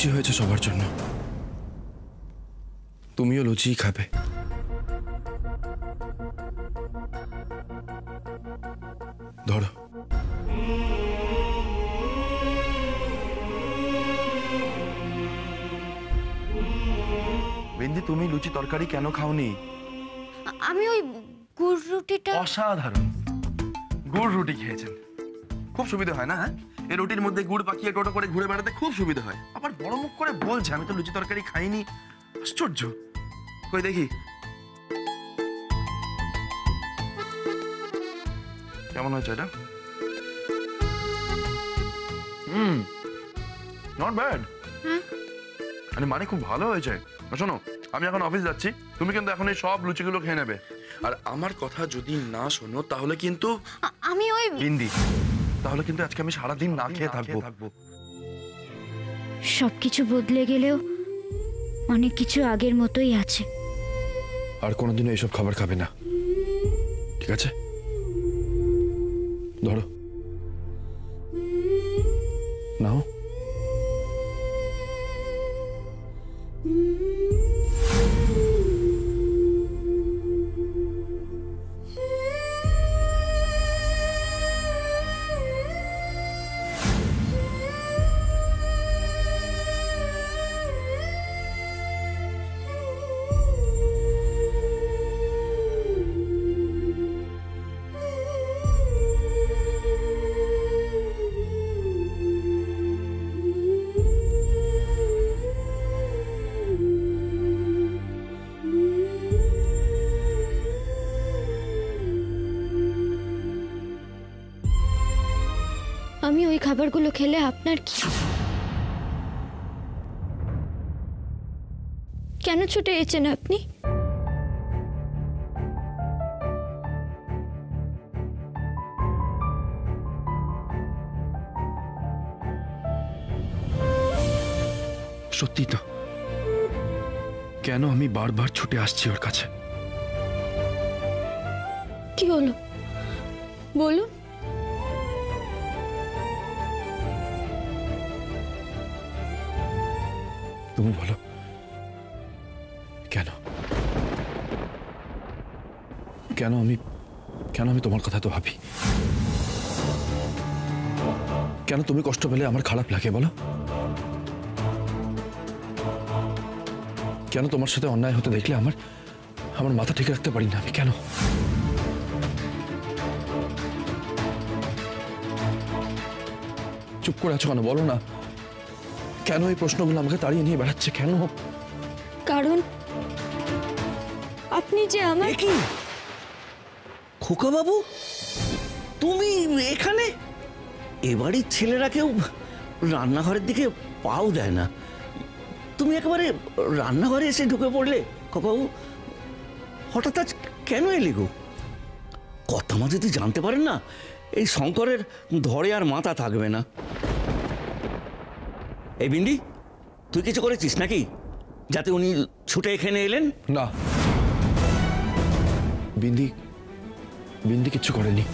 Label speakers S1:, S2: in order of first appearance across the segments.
S1: লুচি হয়েছে সবার জন্য, তুমিও লুচিই খাবে। ধরো। বিন্দি, তুমি লুচি তরকারি কেন খাওনি?
S2: আমি ওই গুড় রুটিটা।
S1: অসাধারণ, গুড় রুটি খেয়েছেন, খুব সুবিধা হয় না? হ্যাঁ, এই রুটির মধ্যে গুড় পাকিয়ে টোটো করে ঘুরে বেড়াতে খুব সুবিধা হয়। আবার বড় মুখ করে বলছে আমি তো লুচি তরকারি খাইনি, আশ্চর্য। কই দেখি কেমন হয়েছে এটা? Not bad. মানে খুব ভালো হয়েছে। শোনো, আমি এখন অফিস যাচ্ছি, তুমি কিন্তু এখন এই সব লুচিগুলো খেয়ে নেবে। আর আমার কথা যদি না শোনো তাহলে কিন্তু
S2: আমি ওই
S1: বিন্দি, তাহলে কিন্তু আজকে আমি সারাদিন না খেয়ে থাকবো।
S2: সবকিছু বদলে গেলেও অনেক কিছু আগের মতোই আছে।
S1: আর কোনোদিনও এইসব খাবার খাবে না, ঠিক আছে? ধরো, নাও।
S2: আমি ওই খাবারগুলো খেলে আপনার কি? কেন ছুটে এসেছেন আপনি?
S1: সত্যি তো, কেন আমি বারবার ছুটে আসছি ওর কাছে?
S2: কি হলো বলুন।
S1: তুমি বলো, কেন কেন আমি তোমার কথা তো ভাবি। কেন তুমি কষ্ট পেলে আমার খারাপ লাগে বলো? কেন তোমার সাথে অন্যায় হতে দেখলে আমার মাথা ঠিক রাখতে পারি না আমি? কেন? চুপ করে আছো কেন? বলো না, কেন এই প্রশ্নগুলো আমাকে তাড়িয়ে নিয়ে বেড়াচ্ছে? কেন?
S2: কারণ আপনি যে আমার
S3: কি খোকা বাবু, তুমি এখানে? এবাড়ির ছেলেরা কেউ রান্নাঘরের দিকে পাও দেয় না, তুমি একেবারে রান্নাঘরে এসে ঢুকে পড়লে। খোকা বাবু, হঠাৎ আজ কেন এলে গো? কথা মা যদি জানতে পারেন না, এই শঙ্করের ধরে আর মাথা থাকবে না। এই বিন্দি, তুই কিছু করেছিস নাকি যাতে উনি ছুটে এখানে এলেন?
S1: না, বিন্দি কিচ্ছু করেনি।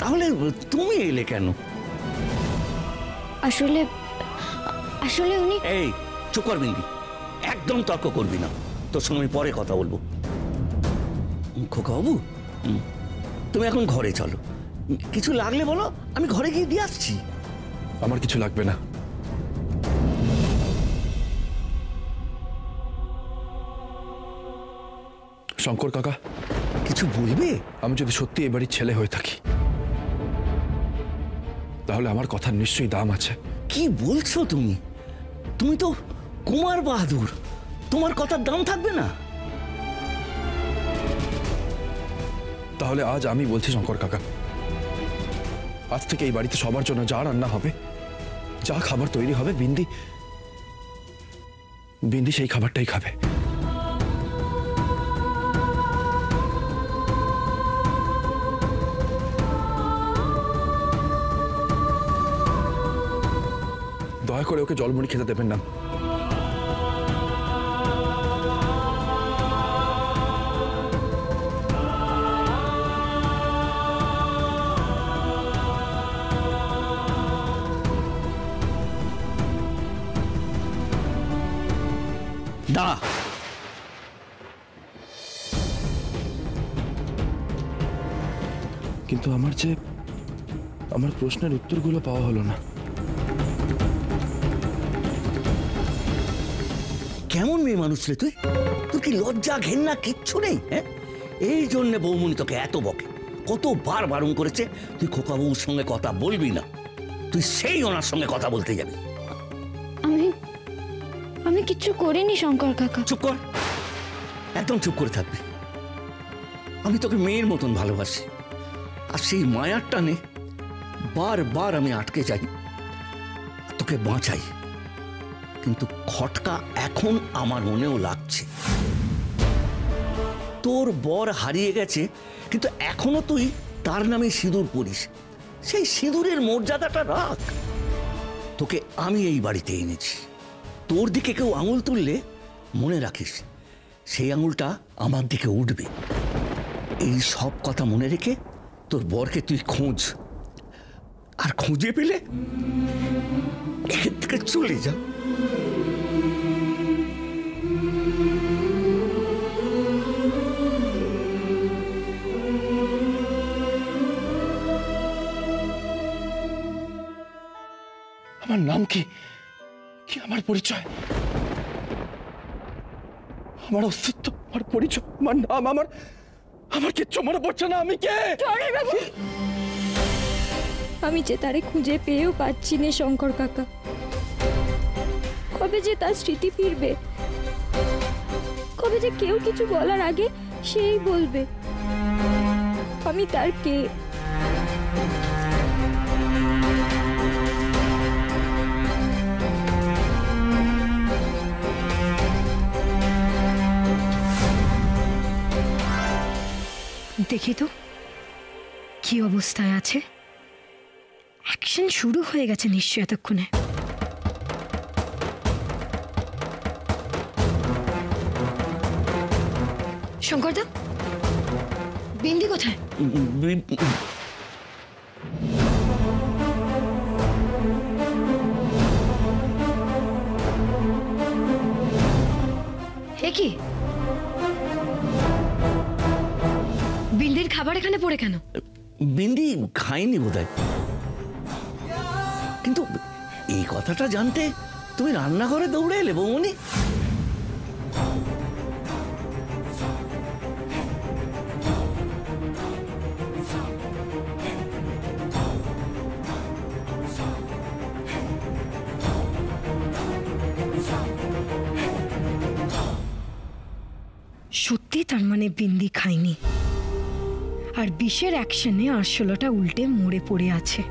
S3: তাহলে তুমি এলে কেন?
S2: আসলে উনি।
S3: এই চুপ কর বিন্দি, একদম তর্ক করবি না, তোর সঙ্গে আমি পরে কথা বলবো। খোকা বাবু, তুমি এখন ঘরে চলো, কিছু লাগলে বলো, আমি ঘরে গিয়ে দিয়ে আসছি।
S1: আমার কিছু লাগবে না। শঙ্কর কাকা,
S3: কিছু বলবে?
S1: আমি যদি সত্যি এবারই ছেলে হয়ে থাকি তাহলে আমার কথার নিশ্চয়ই দাম আছে।
S3: কি বলছো তুমি? তুমি তো কুমার বাহাদুর, তোমার কথার দাম থাকবে না?
S1: তাহলে আজ আমি বলছি শঙ্কর কাকা, আজ থেকে এই বাড়িতে সবার জন্য যা রান্না হবে, যা খাবার তৈরি হবে, বিন্দি সেই খাবারটাই খাবে। দয়া করে ওকে জলমুড়ি খেতে দেবেন না।
S3: দাঁড়া।
S1: কিন্তু আমার প্রশ্নের উত্তরগুলো পাওয়া হলো না।
S3: কেমন মেয়ে মানুষ রে তুই? তোর কি লজ্জা ঘেন্না কিচ্ছু নেই? হ্যাঁ, এই জন্য বৌমনি তোকে এত বকে। কতবার বারণ করেছে তুই খোকাবাবুর সঙ্গে কথা বলবি না, তুই সেই ওনার সঙ্গে কথা বলতে যাবি।
S2: আমি কিচ্ছু করিনি শঙ্কর কাকা।
S3: চুপ কর, একদম চুপ করে থাকবি। আমি তোকে মেয়ের মতন ভালোবাসি, আর সেই মায়ার টানে বারবার আমি আটকে যাই, তোকে বাঁচাই। কিন্তু খটকা এখন আমার মনেও লাগছে। তোর বর হারিয়ে গেছে, কিন্তু এখনো তুই তার নামে সিঁদুর পরিস। সেই সিঁদুরের মর্যাদাটা রাখ। তোকে আমি এই বাড়িতে এনেছি, তোর দিকে কেউ আঙুল তুললে মনে রাখিস সেই আঙুলটা আমার দিকে উঠবে। এই সব কথা মনে রেখে তোর বরকে তুই খোঁজ, আর খুঁজে পেলে এখান থেকে চলে যা।
S1: আমার নাম কি? কি আমার পরিচয়, আমার অস্তিত্ব, আমার পরিচয়, আমার নাম, আমার কিচ্ছু মনে পড়ছে না। আমি কে?
S4: আমি যে তারে খুঁজে পেয়েও পাচ্ছি না শঙ্কর কাকা। কবে যে তার স্মৃতি ফিরবে, কবে যে কেউ কিছু বলার আগে সেই বলবে আমি তার কে।
S2: দেখি তো কি অবস্থায় আছে। অ্যাকশন শুরু হয়ে গেছে নিশ্চয় এতক্ষণে। শঙ্করদা, বিন্দি কোথায়? হে কি, বিন্দির খাবার এখানে পড়ে কেন?
S3: বিন্দি খাইনি বোধহয়, কিন্তু এই কথাটা জানতে তুমি রান্নাঘরে দৌড়ে এলে বৌমনি।
S2: সত্যি তার মানে বিন্দি খায়নি, আর বিষের অ্যাকশনে আরশোলাটা উল্টে মরে পড়ে আছে।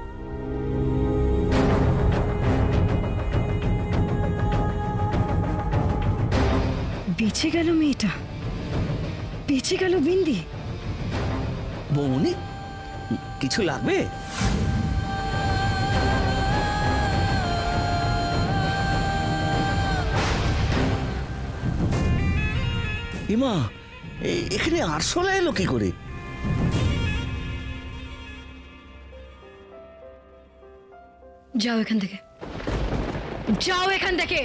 S2: বেঁচে গেল মেয়েটা, বেঁচে গেল বিন্দি।
S3: বৌমনি, কিছু লাগবে? ইমা, এখানে আরশোলা এলো কি করে?
S2: যাও এখান থেকে, যাও এখান থেকে।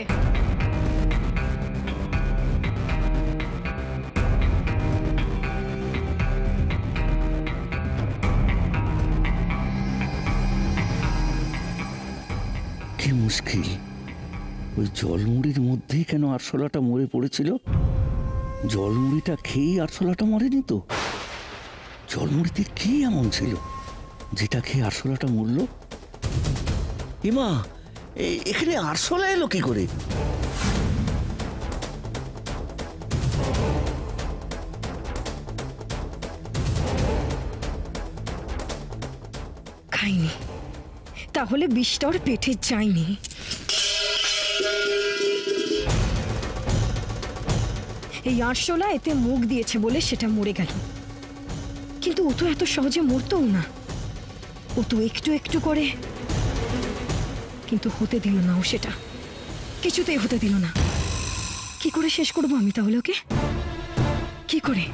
S3: কি মুশকিল, ওই জলমুড়ির মধ্যেই কেন আরশোলাটা মরে পড়েছিল? জলমুড়িটা খেয়েই আরশোলাটা মরেনি তো? জলমুড়িতে কি এমন ছিল যেটা খেয়ে আরশোলাটা মরল? ইমা, এখানে আরশোলা এলো কি করে?
S2: খাইনি, তাহলে বিষটা ওর পেটে যায়নি। এই আরশোলা এতে মুখ দিয়েছে বলে সেটা মরে গেল, কিন্তু ও তো এত সহজে মরতও না। ও তো একটু একটু করে, কিন্তু হতে দিল না। ও সেটা কিছুতেই হতে দিল না। কি করে শেষ করবো আমি তাহলে ওকে? কি করে?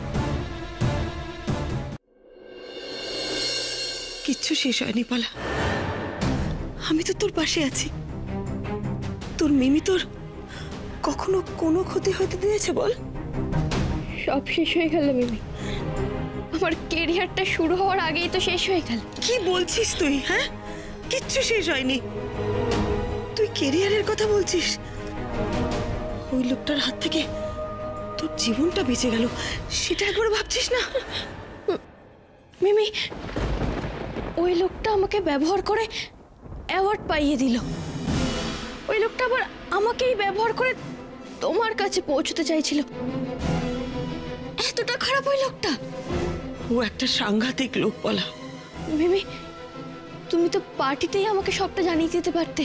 S5: কিচ্ছু শেষ হয়নি পালা, আমি তো তোর পাশে আছি। তোর মিমি তোর
S2: কখনো কোনো ক্ষতি হতে দিয়েছে বল?
S4: সব শেষ হয়ে গেল মিমি। আমার কেরিয়ারটা শুরু হওয়ার আগেই তো শেষ হয়ে গেল।
S2: কি বলছিস তুই? হ্যাঁ, কিচ্ছু শেষ হয়নি। তুই কেরিয়ারের কথা বলছিস? ওই লোকটার হাত থেকে তোর জীবনটা বেঁচে গেল, সেটা একবার ভাবছিস না?
S4: মিমি, ওই লোকটা আমাকে ব্যবহার করে অ্যাওয়ার্ড পাইয়ে দিল। ওই লোকটা আবার আমাকেই ব্যবহার করে তোমার কাছে পৌঁছতে চাইছিল। এতটা খারাপ ওই লোকটা?
S2: ও একটা সাংঘাতিক লোক বলা।
S4: মিমি, তুমি তো পার্টিতেই আমাকে সবটা জানিয়ে দিতে পারতে।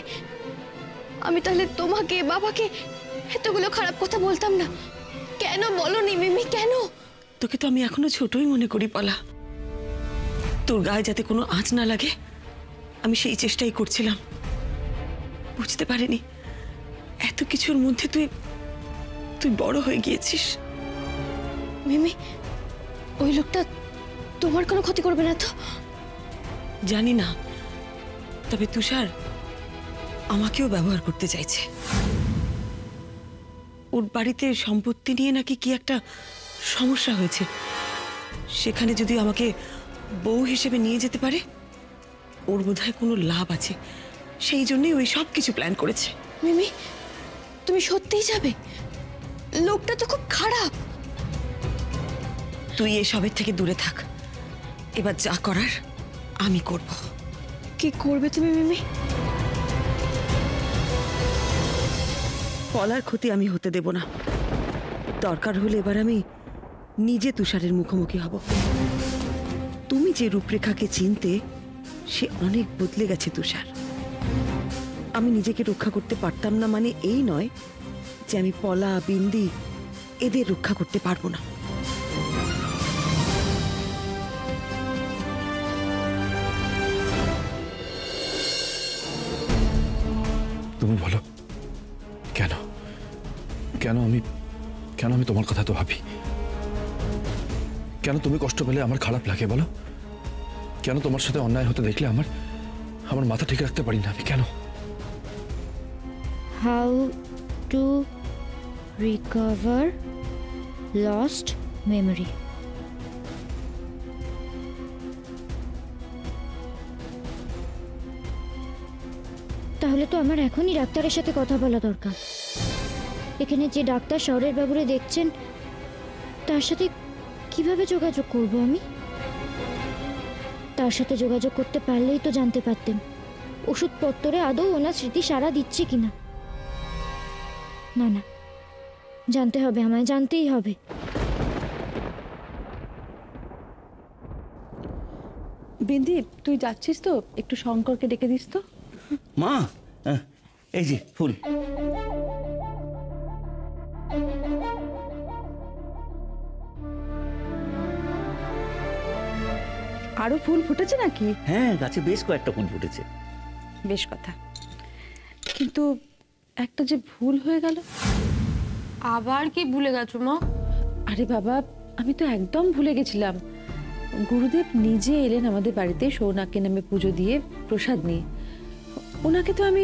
S4: আমি তাহলে তোমাকে, বাবাকে এতগুলো খারাপ কথা বলতাম না। কেন বলনি মিমি, কেন?
S2: তোকে তো আমি এখনো ছোটই মনে করি পলা। তোর গায়ে যাতে কোনো আঁচ না লাগে আমি সেই চেষ্টাই করছিলাম। বুঝতে পারিনি এত কিছুর মধ্যে তুই তুই বড় হয়ে গিয়েছিস।
S4: মিমি, ওই লোকটা তোমার কোনো ক্ষতি করবে না তো?
S2: জানি না, তবে তুষার আমাকেও ব্যবহার করতে চাইছে। ওর বাড়িতে সম্পত্তি নিয়ে নাকি কি একটা সমস্যা হয়েছে। সেখানে যদি আমাকে বউ হিসেবে নিয়ে যেতে পারে ওর বোধহয় কোনো লাভ আছে। সেই জন্যই ওই সব কিছু প্ল্যান করেছে।
S4: মিমি, তুমি সত্যিই যাবে? লোকটা তো খুব খারাপ।
S2: তুই এসবের থেকে দূরে থাক। এবার যা করার আমি করব।
S4: কি করবে তুমি মিমি?
S2: পলার ক্ষতি আমি হতে দেব না। দরকার হলে এবার আমি নিজে তুষারের মুখোমুখি হব। তুমি যে রূপরেখাকে চিনতে সে অনেক বদলে গেছে তুষার। আমি নিজেকে রক্ষা করতে পারতাম না মানে এই নয় যে আমি পলা, বিন্দি এদের রক্ষা করতে পারবো না।
S1: তুমি বলো কেন কেন আমি কেন আমি তোমার কথা তো ভাবি। কেন তুমি কষ্ট পেলে আমার খারাপ লাগে বলো? কেন তোমার সাথে অন্যায় হতে দেখলে আমার আমার মাথা ঠিক রাখতে পারি না আমি? কেন?
S5: How to recover lost memory? তাহলে তো আমার এখনই ডাক্তারের সাথে কথা বলা দরকার। এখানে যে ডাক্তার শহরের ব্যাপারে দেখছেন তার সাথে কিভাবে যোগাযোগ করব আমি? তার সাথে যোগাযোগ করতে পারলেই তো জানতে পারতেন ওষুধপত্রে আদৌ ওনার স্মৃতি সাড়া দিচ্ছে কিনা। না না, জানতে হবে, আমায় জানতেই হবে।
S6: বিন্দি, তুই যাচ্ছিস তো? একটু শঙ্করকে ডেকে দিস তো।
S3: মা, এই যে ফুল।
S6: আরো ফুল ফুটেছে নাকি?
S3: হ্যাঁ, গাছে বেশ কয়েকটা ফুল ফুটেছে।
S6: বেশ কথা, কিন্তু একটা যে ভুল হয়ে গেল।
S4: আবার কি ভুলে গেছো মা?
S6: আরে বাবা, আমি তো একদম ভুলে গেছিলাম। গুরুদেব নিজে এলেন আমাদের বাড়িতে সৌনাকে নামে পুজো দিয়ে প্রসাদ নিয়ে। ওনাকে তো আমি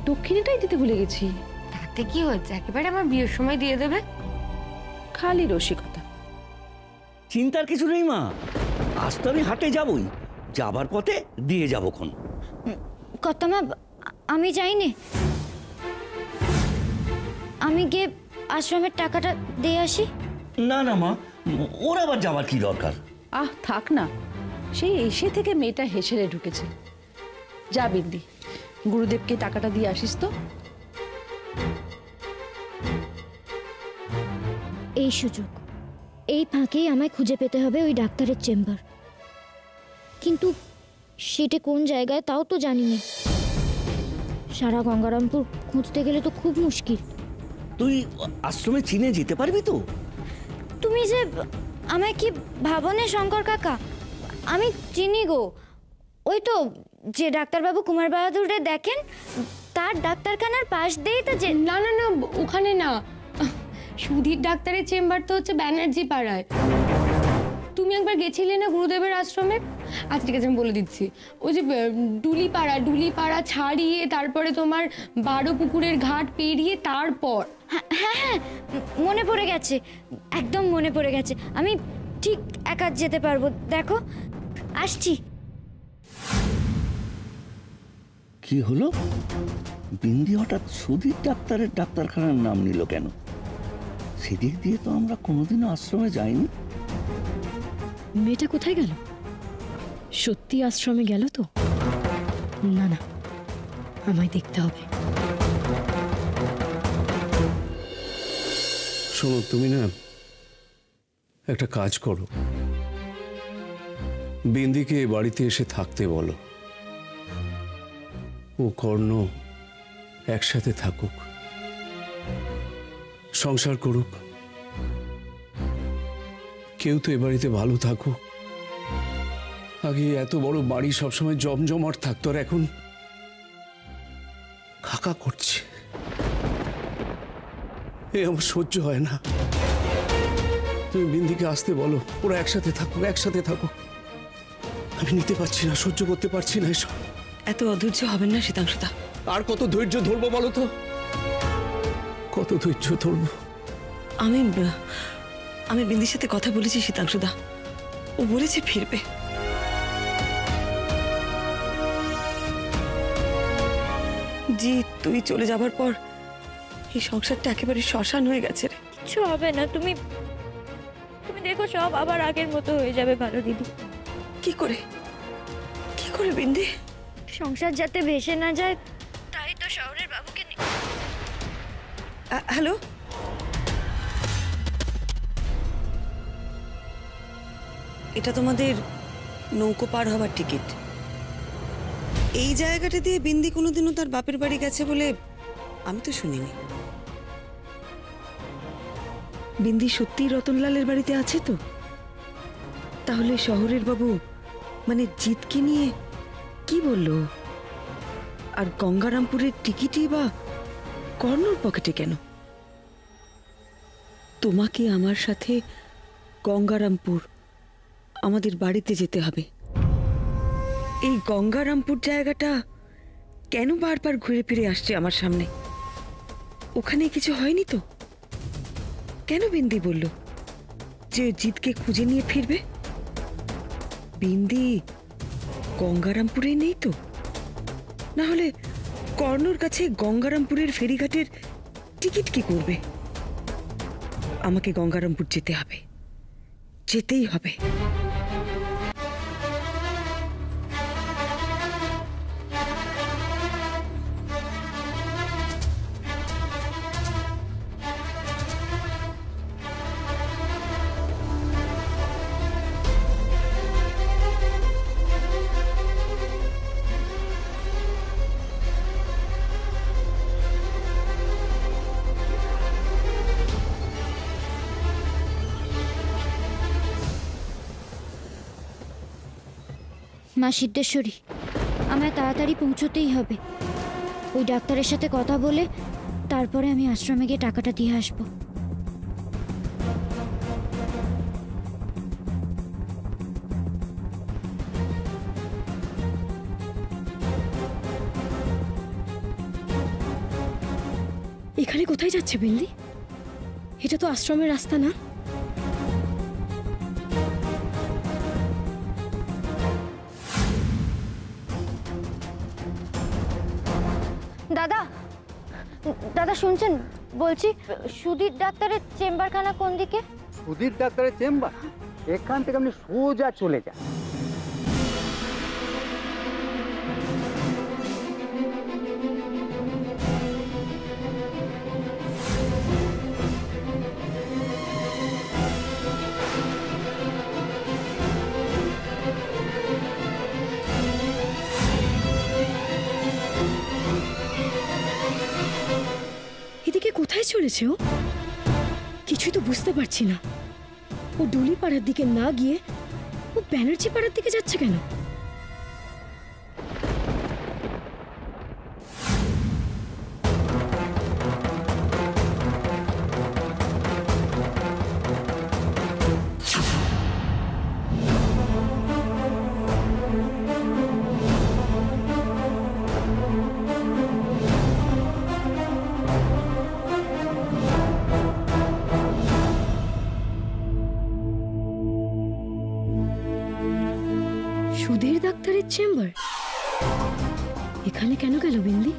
S6: দক্ষিণেটাই দিতে ভুলে গেছি।
S4: তাতে কি হচ্ছে? একেবারে আমার বিয়ের সময় দিয়ে দেবে।
S6: খালি রসিকতা।
S3: চিন্তার কিছু নেই মা, আজ তো আমি হাটে যাবই, যাবার পথে দিয়ে যাবোক্ষণ।
S5: কর্তামা, আমি যাইনি। আমি গিয়ে আশ্রমের টাকাটা দিয়ে আসি।
S3: না না মা, ওর আবার যাবার কি দরকার?
S6: আহ থাক না, সেই এসে থেকে মেয়েটা হেসেলে ঢুকেছে। যা বিন্দি, গুরুদেবকে টাকাটা দিয়ে আসিস তো।
S5: এই সুযোগ, এই ফাঁকেই আমায় খুঁজে পেতে হবে ওই ডাক্তারের চেম্বার। কিন্তু সেটা কোন জায়গায় তাও তো জানি না। সারা গঙ্গারামপুর খুঁজতে গেলে তো খুব মুশকিল।
S3: তুই আশ্রমে চিনে যেতে পারবি তো?
S5: তুমি যে আমায় কি ভাবনে শঙ্কর কাকা? আমি চিনি গো। ওই তো যে ডাক্তারবাবু কুমার বাহাদুরে দেখেন তার ডাক্তারখানার পাশ দিয়েই তো যে।
S4: না না না, ওখানে না। সুধীর ডাক্তারের চেম্বার তো হচ্ছে ব্যানার্জি পাড়ায়। তুমি একবার গেছিলে না গুরুদেবের আশ্রমে? আচ্ছা ঠিক আছে, আমি বলে দিচ্ছি। ওই যে ডুলিপাড়া ছাড়িয়ে তারপরে তোমার 12 পুকুরের ঘাট পেরিয়ে তারপর।
S5: হ্যাঁ, মনে পড়ে গেছে, একদম মনে পড়ে গেছে। আমি ঠিক একা যেতে পারবো, দেখো আসছি।
S3: কি হলো? বিন্দি হঠাৎ সুধীর ডাক্তারের ডাক্তারখানার নাম নিল কেন? সেদিক দিয়ে তো আমরা কোনোদিনও আশ্রমে যাইনি।
S2: মেয়েটা কোথায় গেল? সত্যি আশ্রমে গেল তো? না না, আমায় দেখতে হবে।
S7: শোনো, তুমি না একটা কাজ করো, বিন্দিকে বাড়িতে এসে থাকতে বলো। ও কর্ণ একসাথে থাকুক, সংসার করুক, কেউ তো এ বাড়িতে ভালো থাকুক। আগে এত বড় বাড়ি সবসময় জমজমাট থাকতো, আর এখন খাকা করছে। এ আমার সহ্য হয় না। তুমি বিন্দিকে আসতে বলো, ওরা একসাথে থাকুক, একসাথে থাকুক। আমি নিতে পারছি না, সহ্য করতে পারছি না এসব।
S8: এত অধৈর্য হবেন না শীতাংশুদা।
S7: আর কত ধৈর্য ধরবো বলো তো? কত ধৈর্য ধরবো?
S8: আমি বিন্দির সাথে কথা বলেছি শীতাংশুদা, ও বলেছে ফিরবে। জি, তুই চলে যাবার পর এই সংসারটা একেবারে শ্মশান হয়ে গেছে রে।
S5: কিছু হবে না, তুমি দেখো সব আবার আগের মতো হয়ে যাবে। ভালো দিদি।
S8: কি করে বিন্দি?
S5: সংসার যাতে ভেসে না যায়, তাই তো শহরের বাবুকে
S8: হ্যালো, এটা তোমাদের নৌকো পার হবার টিকিট। এই জায়গাটা দিয়ে বিন্দি কোনোদিনও তার বাপের বাড়ি গেছে বলে আমি তো শুনিনি। বিন্দি সত্যি রতনলালের বাড়িতে আছে তো? তাহলে শহরের বাবু মানে জিতকে নিয়ে কি বললো? আর গঙ্গারামপুরের টিকিটই বা কর্ণর পকেটে কেন? তোমাকে আমার সাথে গঙ্গারামপুর আমাদের বাড়িতে যেতে হবে। এই গঙ্গারামপুর জায়গাটা কেন বারবার ঘুরে ফিরে আসছে আমার সামনে? ওখানে কিছু হয়নি তো? কেন বিন্দি বলল যে জিতকে খুঁজে নিয়ে ফিরবে? বিন্দি গঙ্গারামপুরে নেই তো? না হলে কর্ণর কাছে গঙ্গারামপুরের ফেরিঘাটের টিকিট কি করবে? আমাকে গঙ্গারামপুর যেতে হবে, যেতেই হবে।
S5: মা সিদ্ধেশ্বরী, আমায় তাড়াতাড়ি পৌঁছতেই হবে। ওই ডাক্তারের সাথে কথা বলে তারপরে আমি আশ্রমে গিয়ে টাকাটা দিয়ে আসবো।
S2: এখানে কোথায় যাচ্ছে বিন্দি? এটা তো আশ্রমের রাস্তা না।
S5: দাদা, দাদা শুনছেন? বলছি সুধীর ডাক্তারের চেম্বারখানা কোন দিকে?
S9: সুধীর ডাক্তারের চেম্বার এখান থেকে আপনি সোজা চলে যান।
S2: এদিকে কোথায় চলেছে ও? কিছুই তো বুঝতে পারছি না। ও ডলি পাড়ার দিকে না গিয়ে ও ব্যানার্জি পাড়ার দিকে যাচ্ছে কেন? সুধীর ডাক্তারের চেম্বার? এখানে কেন গেল বিন্দি?